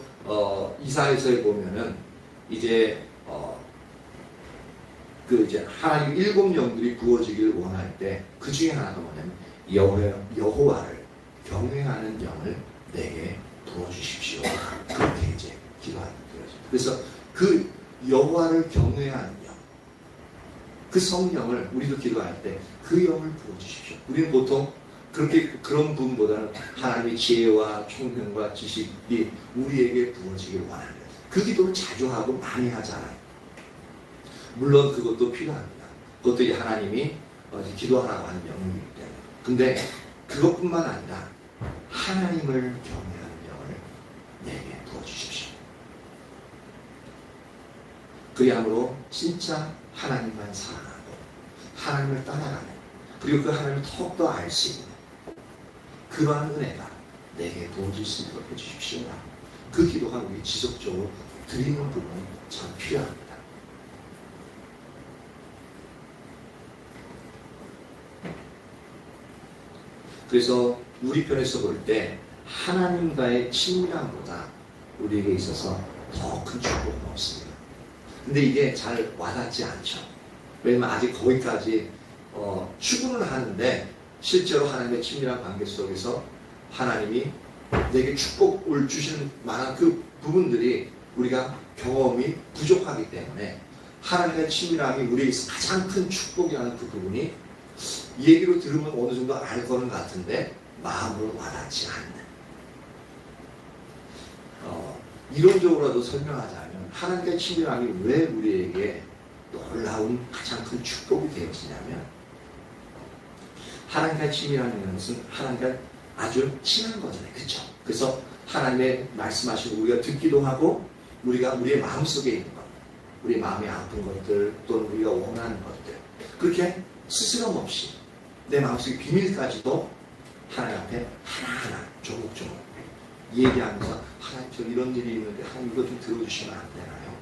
이사야서에 보면은 이제 이제 하나님 7영들이 부어지기를 원할 때 그 중에 하나가 뭐냐면 여호와를 경외하는 영을 내게 부어주십시오. 그렇게 이제 기도하는 거죠. 그래서 그 여호와를 경외하는 영, 그 성령을 우리도 기도할 때 그 영을 부어주십시오. 우리는 보통 그런 부분보다는 하나님의 지혜와 총명과 지식이 우리에게 부어지기를 원합니다. 그 기도를 자주 하고 많이 하잖아요. 물론 그것도 필요합니다. 그것도 이제 하나님이 기도하라고 하는 영역이기 때문에. 근데 그것뿐만 아니라 하나님을 경외하는 영을 내게 부어주십시오. 그리함으로 진짜 하나님만 사랑하고 하나님을 따라가는, 그리고 그 하나님을 더욱더 알 수 있는 그러한 은혜가 내게 도와줄 수 있도록 해주십시오. 그 기도가 우리 지속적으로 드리는 부분이 참 필요합니다. 그래서 우리 편에서 볼 때 하나님과의 친밀함보다 우리에게 있어서 더 큰 축복은 없습니다. 근데 이게 잘 와닿지 않죠. 왜냐면 아직 거기까지 추구는 하는데 실제로 하나님의 친밀한 관계 속에서 하나님이 내게 축복을 주시는 만한 그 부분들이 우리가 경험이 부족하기 때문에 하나님의 친밀함이 우리에게서 가장 큰 축복이라는 그 부분이 얘기로 들으면 어느 정도 알 거는 같은데 마음으로 와닿지 않는, 이론적으로라도 설명하자면 하나님의 친밀함이 왜 우리에게 놀라운 가장 큰 축복이 되어지냐면, 하나님과 친밀함이라는 것은 하나님과 아주 친한 거잖아요. 그렇죠? 그래서 하나님의 말씀하시고 우리가 듣기도 하고 우리가 우리의 마음속에 있는 것, 우리 마음이 아픈 것들 또는 우리가 원하는 것들, 그렇게 스스럼 없이 내 마음속의 비밀까지도 하나님 앞에 하나하나 조목조목 얘기하면서, 하나님 저 이런 일이 있는데 하나님 이거 좀 들어주시면 안 되나요?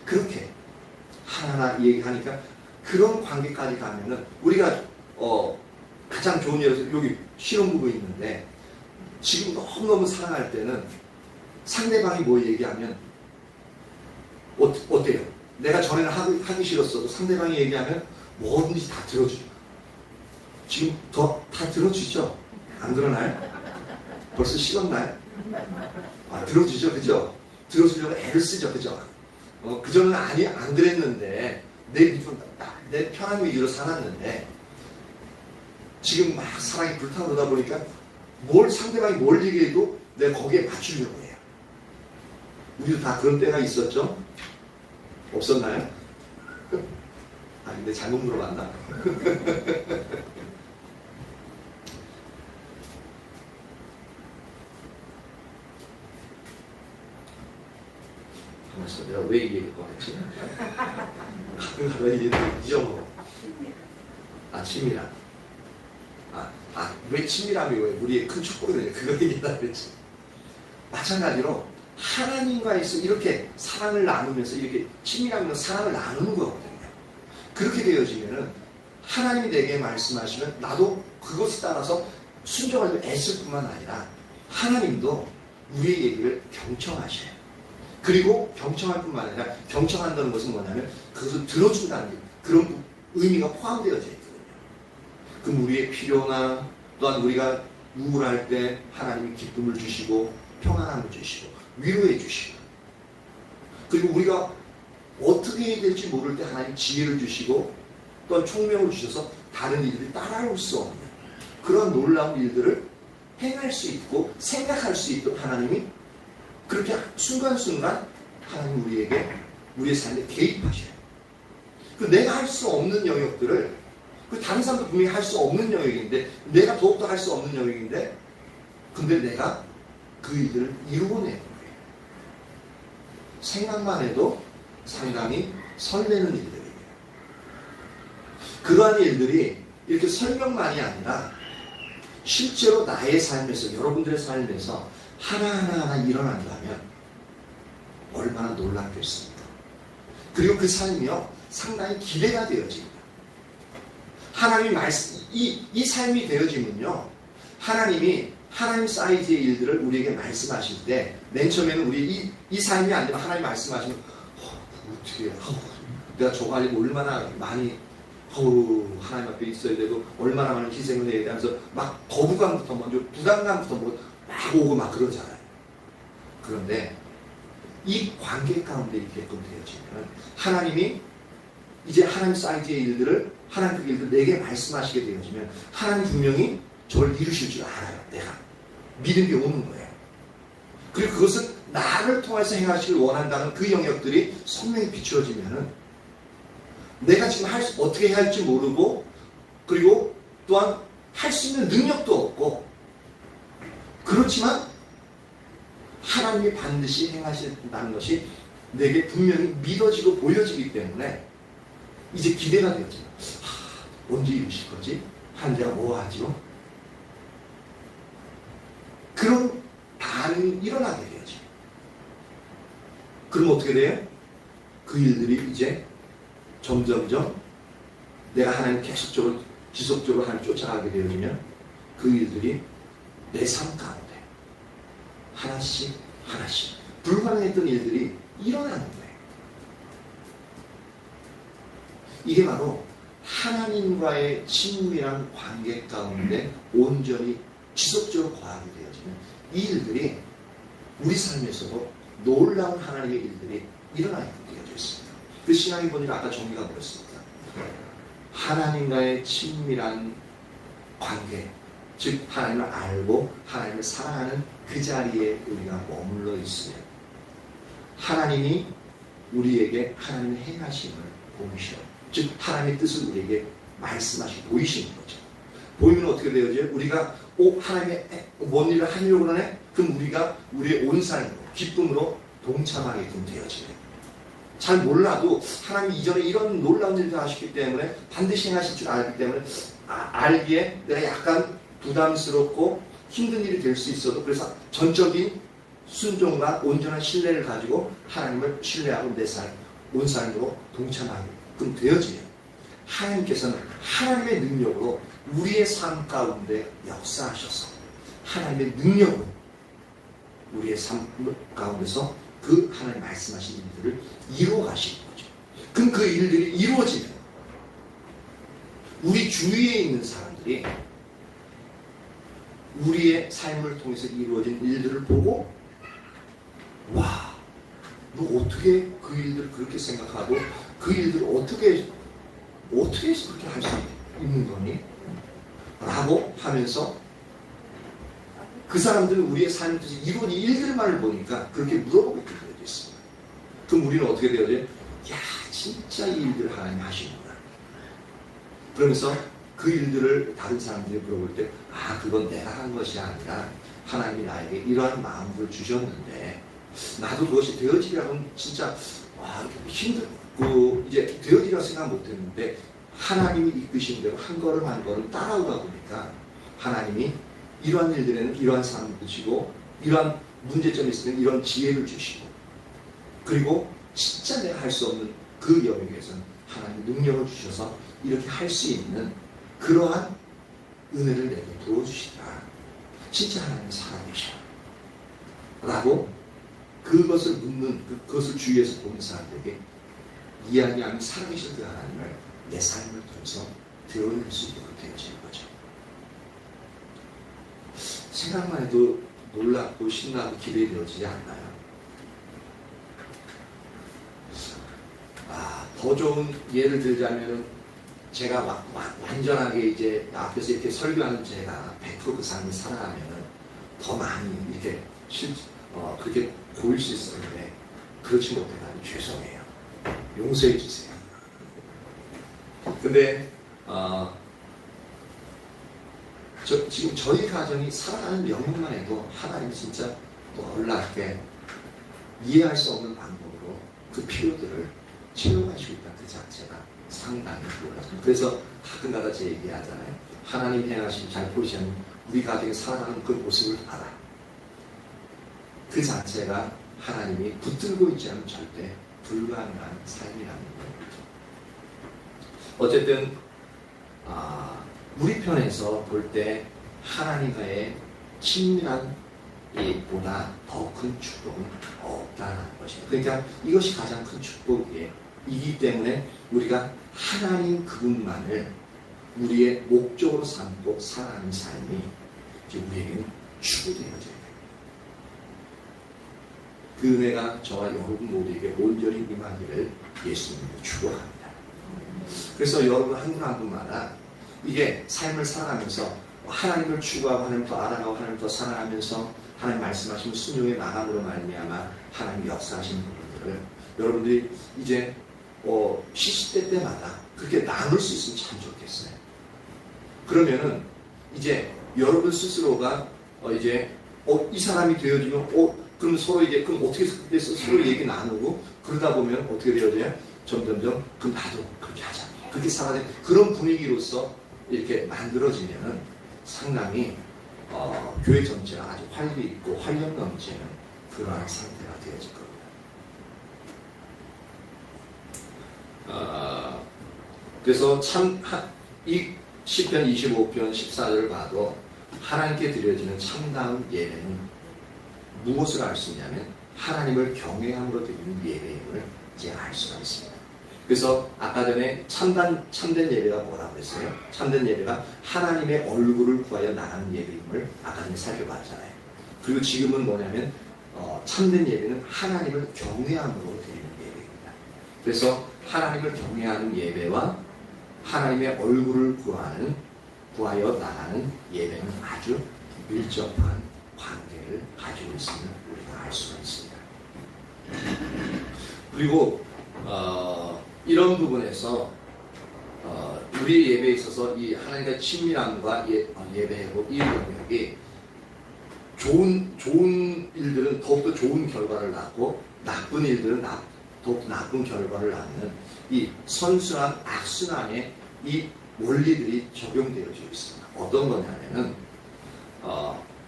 그렇게 하나하나 얘기하니까 그런 관계까지 가면은 우리가 가장 좋은 예로 여기 신혼부부 있는데 지금 너무너무 사랑할 때는 상대방이 뭐 얘기하면 어때요? 내가 전에는 하기 싫었어도 상대방이 얘기하면 뭐든지 다 들어주죠. 지금 다 들어주죠? 안 그러나요? 벌써 식었나요? 들어주죠, 그죠? 들어주려고 애를 쓰죠, 그죠? 그전에는 안 그랬는데 내 편한 위주로 살았는데 지금 막 사랑이 불타오르다 보니까 상대방이 뭘 얘기해도 내가 거기에 맞추려고 해요. 우리도 다 그런 때가 있었죠? 없었나요? 근데 잘못 물어봤나? 내가 왜 이 얘기를 꺼냈지? 왜 잊어먹어? 친밀함. 왜 친밀함이 왜 우리의 큰 축복이냐? 그거 얘기하다 그랬지. 마찬가지로 하나님과에서 이렇게 사랑을 나누면서 이렇게 친밀함으로 사랑을 나누는 거거든요. 그렇게 되어지면은 하나님이 내게 말씀하시면 나도 그것에 따라서 순종하려고 애쓸 뿐만 아니라 하나님도 우리의 얘기를 경청하셔요. 그리고 경청할 뿐만 아니라 경청한다는 것은 뭐냐면 그것을 들어준다는 그런 의미가 포함되어져 있거든요. 그럼 우리의 필요나 또한 우리가 우울할 때 하나님이 기쁨을 주시고 평안함을 주시고 위로해 주시고, 그리고 우리가 어떻게 해야 될지 모를 때 하나님 지혜를 주시고 또한 총명을 주셔서 다른 이들이 따라올 수 없는 그런 놀라운 일들을 행할 수 있고 생각할 수 있도록 하나님이 그렇게 순간순간 하나님 우리에게 우리의 삶에 개입하셔요. 내가 할 수 없는 영역들을 다른 사람도 분명히 할 수 없는 영역인데 내가 더욱더 할 수 없는 영역인데 근데 내가 그 일들을 이루어내는 거예요. 생각만 해도 상당히 설레는 일들이에요. 그러한 일들이 이렇게 설명만이 아니라 실제로 나의 삶에서, 여러분들의 삶에서 하나하나 일어난다면 얼마나 놀랍겠습니까? 그리고 그 삶이요 상당히 기대가 되어집니다. 하나님이 이 삶이 되어지면요 하나님이 하나님 사이즈의 일들을 우리에게 말씀하실 때 맨 처음에는 우리 이 삶이 안 되면 하나님 말씀하시면 어떻게 내가 저거 하려고 얼마나 많이 하나님 앞에 있어야 되고 얼마나 많은 희생을 해야 돼 하면서 막 거부감부터 먼저 부담감부터 막 오고 막 그러잖아요. 그런데 이 관계 가운데 있게끔 되어지면 하나님이 이제 하나님 사이즈의 일들을 하나님 그 일들 내게 말씀하시게 되어지면 하나님 분명히 저를 이루실 줄 알아요. 내가 믿음이 오는 거예요. 그리고 그것은 나를 통해서 행하시길 원한다는 그 영역들이 선명히 비추어지면은 내가 지금 어떻게 해야 할지 모르고 그리고 또한 할 수 있는 능력도 없고 그렇지만 하나님이 반드시 행하신다는 것이 내게 분명히 믿어지고 보여지기 때문에 이제 기대가 되었죠. 언제 이루실 거지? 하나님 내가 뭐 하죠? 그런 반응이 일어나게 되죠. 그럼 어떻게 돼요? 그 일들이 이제 점점점 내가 하나님 계속적으로 지속적으로 하나님 쫓아가게 되면 그 일들이 내 삶 가운데 하나씩 하나씩 불가능했던 일들이 일어나는 거예요. 이게 바로 하나님과의 친밀한 관계 가운데 온전히 지속적으로 거하게 되어지는 이 일들이 우리 삶에서도 놀라운 하나님의 일들이 일어나게 되어져 있습니다. 그 신앙의 본질은 아까 정리가 되었습니다. 하나님과의 친밀한 관계, 즉 하나님을 알고 하나님을 사랑하는 그 자리에 우리가 머물러 있으면 하나님이 우리에게 하나님의 행하심을 보이셔, 즉 하나님의 뜻을 우리에게 말씀하시고 보이시는 거죠. 보이면 어떻게 되어져요? 우리가 하나님의 뭔 일을 하려고 그러네? 그럼 우리가 우리의 온 삶으로 기쁨으로 동참하게끔 되어지네요. 잘 몰라도 하나님이 이전에 이런 놀라운 일을 하셨기 때문에 반드시 행하실 줄 알기 때문에 알기에 내가 약간 부담스럽고 힘든 일이 될 수 있어도 그래서 전적인 순종과 온전한 신뢰를 가지고 하나님을 신뢰하고 내 삶, 온 삶으로 동참하게끔 되어지네요. 하나님께서는 하나님의 능력으로 우리의 삶 가운데 역사하셔서 하나님의 능력으로 우리의 삶 가운데서 그 하나님 말씀하신 일들을 이루어 가시는 거죠. 그럼 그 일들이 이루어지면 우리 주위에 있는 사람들이 우리의 삶을 통해서 이루어진 일들을 보고 와, 너 어떻게 그 일들을 그렇게 생각하고 그 일들을 어떻게 해서 그렇게 할 수 있는 거니? 라고 하면서 그 사람들은 우리의 삶을 통해서 이루어진 일들만을 보니까 그렇게 물어보게 되어 있습니다. 그럼 우리는 어떻게 되어져요? 야, 진짜 이 일들을 하나님 하시는구나. 그러면서 그 일들을 다른 사람들이 물어볼 때, 그건 내가 한 것이 아니라 하나님이 나에게 이러한 마음을 주셨는데 나도 그것이 되어지려면 진짜 힘들고 이제 되어지리라 생각 못했는데 하나님이 이끄신 대로 한 걸음 한 걸음 따라오다 보니까 하나님이 이러한 일들에는 이러한 사람을 주시고 이러한 문제점이 있으면 이런 지혜를 주시고 그리고 진짜 내가 할 수 없는 그 영역에서는 하나님 능력을 주셔서 이렇게 할 수 있는 그러한 은혜를 내게 부어주시더라. 진짜 하나님이 살아계셔 라고 그것을 묻는 그것을 주위에서 보는 사람들에게 이야기하는 살아계신 그 하나님을 내 삶을 통해서 드러낼 수 있도록 되어지는 거죠. 생각만 해도 놀랍고 신나고 기대되어지지 않나요? 더 좋은 예를 들자면 제가 완전하게 이제 앞에서 이렇게 설교하는 제가 100% 그 삶을 살아가면 더 많이 이렇게 그렇게 보일 수 있었는데 그렇지 못해가지고 죄송해요. 용서해 주세요. 근데 지금 저희 가정이 살아가는 영역만 해도 하나님 진짜 놀랍게 이해할 수 없는 방법으로 그 필요들을 채워가시고 있다 그 자체가 상당히 놀랍습니다. 그래서 가끔가다 제 얘기하잖아요. 하나님 행하신 잘 보시면 우리 가정이 살아가는 그 모습을 알아. 그 자체가 하나님이 붙들고 있지 않으면 절대 불가능한 삶이라는 거예요. 어쨌든 우리 편에서 볼 때 하나님과의 친밀한 보다 더 큰 축복은 없다는 것입니다. 그러니까 이것이 가장 큰 축복이기 때문에 우리가 하나님 그분만을 우리의 목적으로 삼고 살아가는 삶이 우리에게는 추구되어져야 됩니다. 그 은혜가 저와 여러분 모두에게 온전히 임하기를 예수님으로 축복합니다. 그래서 여러분 한 분 한 분마다 이게 삶을 살아가면서 하나님을 추구하고 하나님을 더 알아가고 하나님을 더 사랑하면서 하나님 말씀하신 순종의 마감으로 말미암아 하나님 역사하시는 부분들을 여러분들이 이제 시시때 때마다 그렇게 나눌 수 있으면 참 좋겠어요. 그러면은 이제 여러분 스스로가 이제 이 사람이 되어지면 그럼 서로 이제 그럼 어떻게 돼서 서로 얘기 나누고 그러다 보면 어떻게 되어져요? 점점점 그럼 나도 그렇게 하자. 그렇게 살아야 돼. 그런 분위기로서 이렇게 만들어지면은 상당히 교회 전체가 아주 활기 있고 활력 넘치는 그러한 상태가 되어질 겁니다. 그래서 이 시편 25편 14절을 봐도 하나님께 드려지는 참다운 예배는 무엇을 알 수 있냐면 하나님을 경외함으로 드리는 예배임을 이제 알 수가 있습니다. 그래서 아까 전에 참된 예배가 뭐라고 했어요? 참된 예배가 하나님의 얼굴을 구하여 나가는 예배임을 아까 전에 살펴봤잖아요. 그리고 지금은 뭐냐면 참된 예배는 하나님을 경외함으로 드리는 예배입니다. 그래서 하나님을 경외하는 예배와 하나님의 얼굴을 구하여 나가는 예배는 아주 밀접한 관계를 가지고 있음을 우리가 알 수가 있습니다. 그리고 이런 부분에서 우리 예배에 있어서 이 하나님과의 친밀함과 예배하고 이 영역이 좋은 일들은 더욱더 좋은 결과를 낳고 나쁜 일들은 더욱더 나쁜 결과를 낳는 이 선순환, 악순환의 이 원리들이 적용되어지고 있습니다. 어떤 거냐면은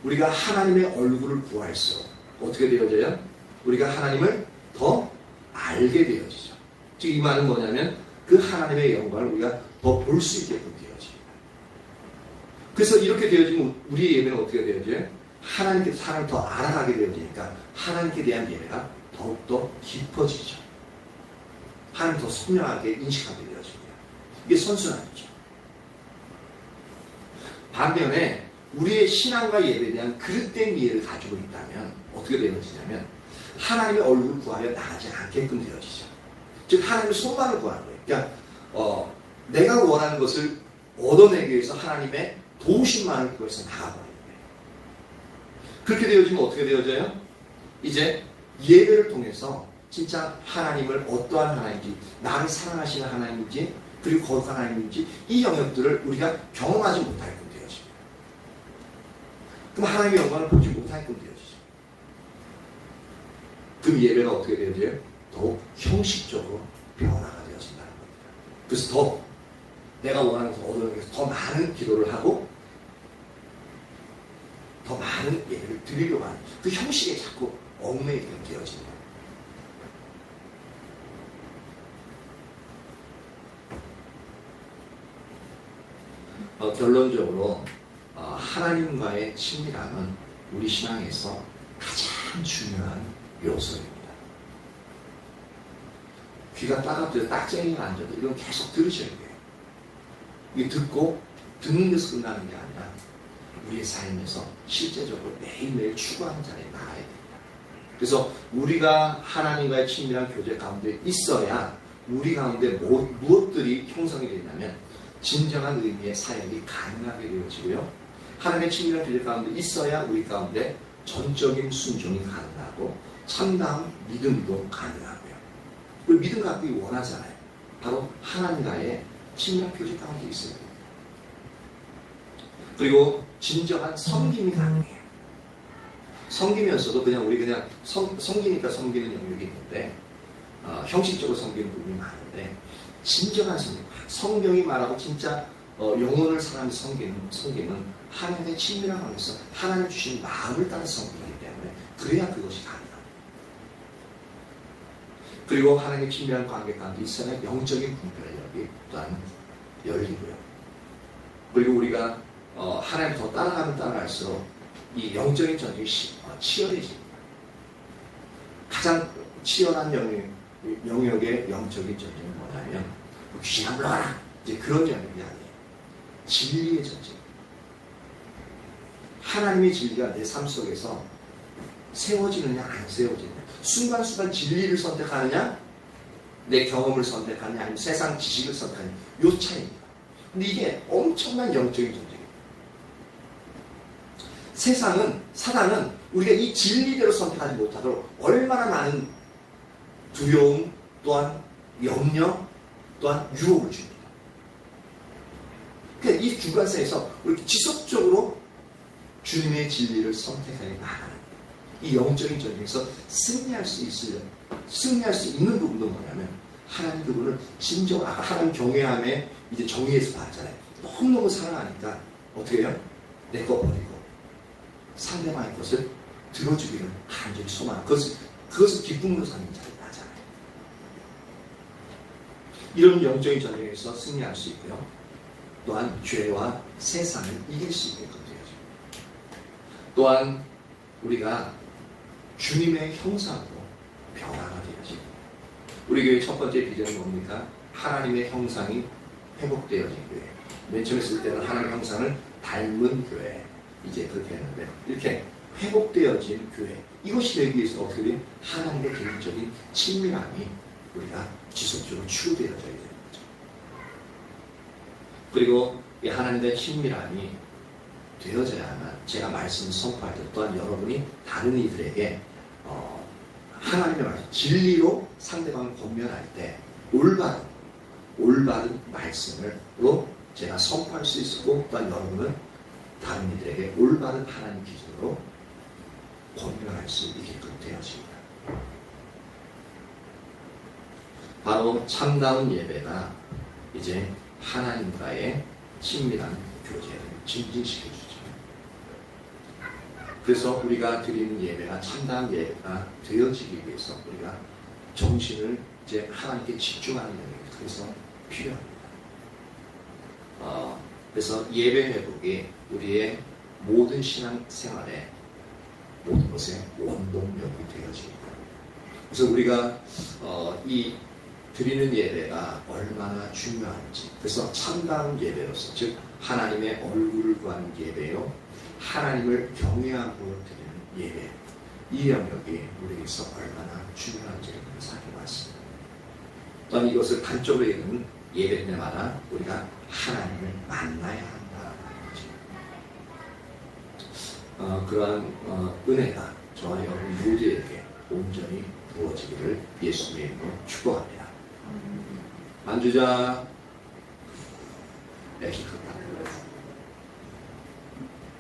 우리가 하나님의 얼굴을 구할수록 어떻게 되어져요? 우리가 하나님을 더 알게 되어지죠. 즉 이 말은 뭐냐면 그 하나님의 영광을 우리가 더 볼 수 있게끔 되어집니다. 그래서 이렇게 되어지면 우리의 예배는 어떻게 되어져요? 하나님께서 사람을 더 알아가게 되어지니까 하나님께 대한 예배가 더욱더 깊어지죠. 하나님 더 선명하게 인식하게 되어집니다. 이게 선순환이죠. 반면에 우리의 신앙과 예배에 대한 그릇된 이해를 가지고 있다면 어떻게 되어지냐면 하나님의 얼굴을 구하여 나가지 않게끔 되어지죠. 즉 하나님의 손만을 구하는 거예요. 그러니까 내가 원하는 것을 얻어내기 위해서 하나님의 도우심만을 구해서 나가버리는 거예요. 그렇게 되어지면 어떻게 되어져요? 이제 예배를 통해서 진짜 하나님을 어떠한 하나님인지, 나를 사랑하시는 하나님인지, 그리고 거룩한 하나님인지 이 영역들을 우리가 경험하지 못하게끔 되어집니다. 그럼 하나님의 영광을 보지 못하게끔 되어지죠. 그럼 예배가 어떻게 되어져요? 더욱 형식적으로 변화가 되어진다는 겁니다. 그래서 더 내가 원하는 것을 얻어내기 위해서 더 많은 기도를 하고 더 많은 예배를 드리려고 하는 그 형식에 자꾸 얽매이게 되어집니다. 결론적으로 하나님과의 친밀함은 우리 신앙에서 가장 중요한 요소입니다. 귀가 따갑죠. 딱쟁이가 앉아도 이건 계속 들으셔야 돼요. 이게 듣는 데서 끝나는 게 아니라 우리의 삶에서 실제적으로 매일매일 추구하는 자리에 나가야 됩니다. 그래서 우리가 하나님과의 친밀한 교제 가운데 있어야 우리 가운데 무엇들이 형성이 되냐면 진정한 의미의 사역이 가능하게 되어지고요. 하나님의 친밀한 교제 가운데 있어야 우리 가운데 전적인 순종이 가능하고 참다운 믿음도 가능하고요. 그 믿음 갖기 원하잖아요. 바로 하나님과의 친밀한 교제 가운데 있어야 됩니다. 그리고 진정한 섬김이 가능해요. 섬기면서도 우리 그냥 섬기니까 섬기는 영역이 있는데 형식적으로 섬기는 부분이 많은데 진정한 섬김, 성경이 말하고 진짜 영혼을 사람이 섬기는 하나님의 친밀한 관계에서 하나님 주신 마음을 따라 섬기기 때문에 그래야 그것이 가능합니다. 그리고 하나님의 친밀한 관계 가운데 있어야 영적인 분별력이 또한 열리고요. 그리고 우리가 하나님 더 따라가면 따라갈수록 이 영적인 전쟁이 치열해집니다. 가장 치열한 영역의 영적인 전쟁은 뭐냐면 귀신아 물러가라! 이제 그런 영역이 아니에요. 진리의 전쟁. 하나님의 진리가 내 삶 속에서 세워지느냐 안 세워지느냐, 순간순간 진리를 선택하느냐 내 경험을 선택하느냐 아니면 세상 지식을 선택하느냐, 요 차이입니다. 근데 이게 엄청난 영적인 전쟁이에요. 사단은 우리가 이 진리대로 선택하지 못하도록 얼마나 많은 두려움 또한 염려 또한 유혹을 줍니다. 그러니까 이 주관사에서 우리 지속적으로 주님의 진리를 선택하여 나가는 이 영적인 전쟁에서 승리할 수 있는 부분도 뭐냐면 하나님 그분을 진정 하나님 경외함에 이제 정의에서 봤잖아요. 너무너무 사랑하니까 어떻게 해요? 내 거 버리고 상대방의 것을 들어주기를 간절히 소망하는 그것은 기쁨으로 사는 자리 나잖아요. 이런 영적인 전쟁에서 승리할 수 있고요. 또한 죄와 세상을 이길 수 있게끔 되어집니다. 또한 우리가 주님의 형상으로 변화가 되어집니다. 우리 교회 첫 번째 비전이 뭡니까? 하나님의 형상이 회복되어진 교회. 맨 처음에 쓸 때는 하나님의 형상을 닮은 교회. 이제 그렇게 했는데 이렇게 회복되어진 교회. 이것이 되기 위해서 어떻게 되면 하나님의 개인적인 친밀함이 우리가 지속적으로 추구되어져야 되는 거죠. 그리고 이 하나님의 친밀함이 되어져야만 제가 말씀을 선포할 때 또한 여러분이 다른 이들에게 하나님의 말씀, 진리로 상대방을 권면할 때 올바른 말씀으로 제가 선포할 수 있고 또한 여러분은 다른 이들에게 올바른 하나님 기준으로 권면할 수 있게끔 되어집니다. 바로 참다운 예배가 이제 하나님과의 친밀한 교제를 증진시켜주죠. 그래서 우리가 드리는 예배가 참다운 예배가 되어지기 위해서 우리가 정신을 이제 하나님께 집중하는 영역이 그래서 필요합니다. 그래서 예배 회복이 우리의 모든 신앙 생활에 모든 것에 원동력이 되어집니다. 그래서 우리가 이 드리는 예배가 얼마나 중요한지, 그래서 참다운 예배로서, 즉 하나님의 얼굴을 구하는 예배요, 하나님을 경외하고 드리는 예배, 이 영역이 우리에게서 얼마나 중요한지를 살펴봤습니다. 또한 이것을 단적으로 얘기하는 예배 때마다 우리가 하나님을 만나야 한다는 거죠. 그러한 은혜가 저와 여러분 모두에게 온전히 부어지기를 예수님의 이름으로 축복합니다. 반주자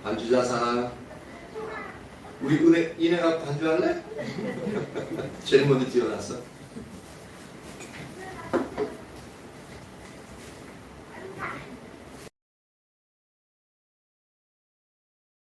반주자 사랑, 우리 은혜가 반주할래? 제일 먼저 뛰어났어.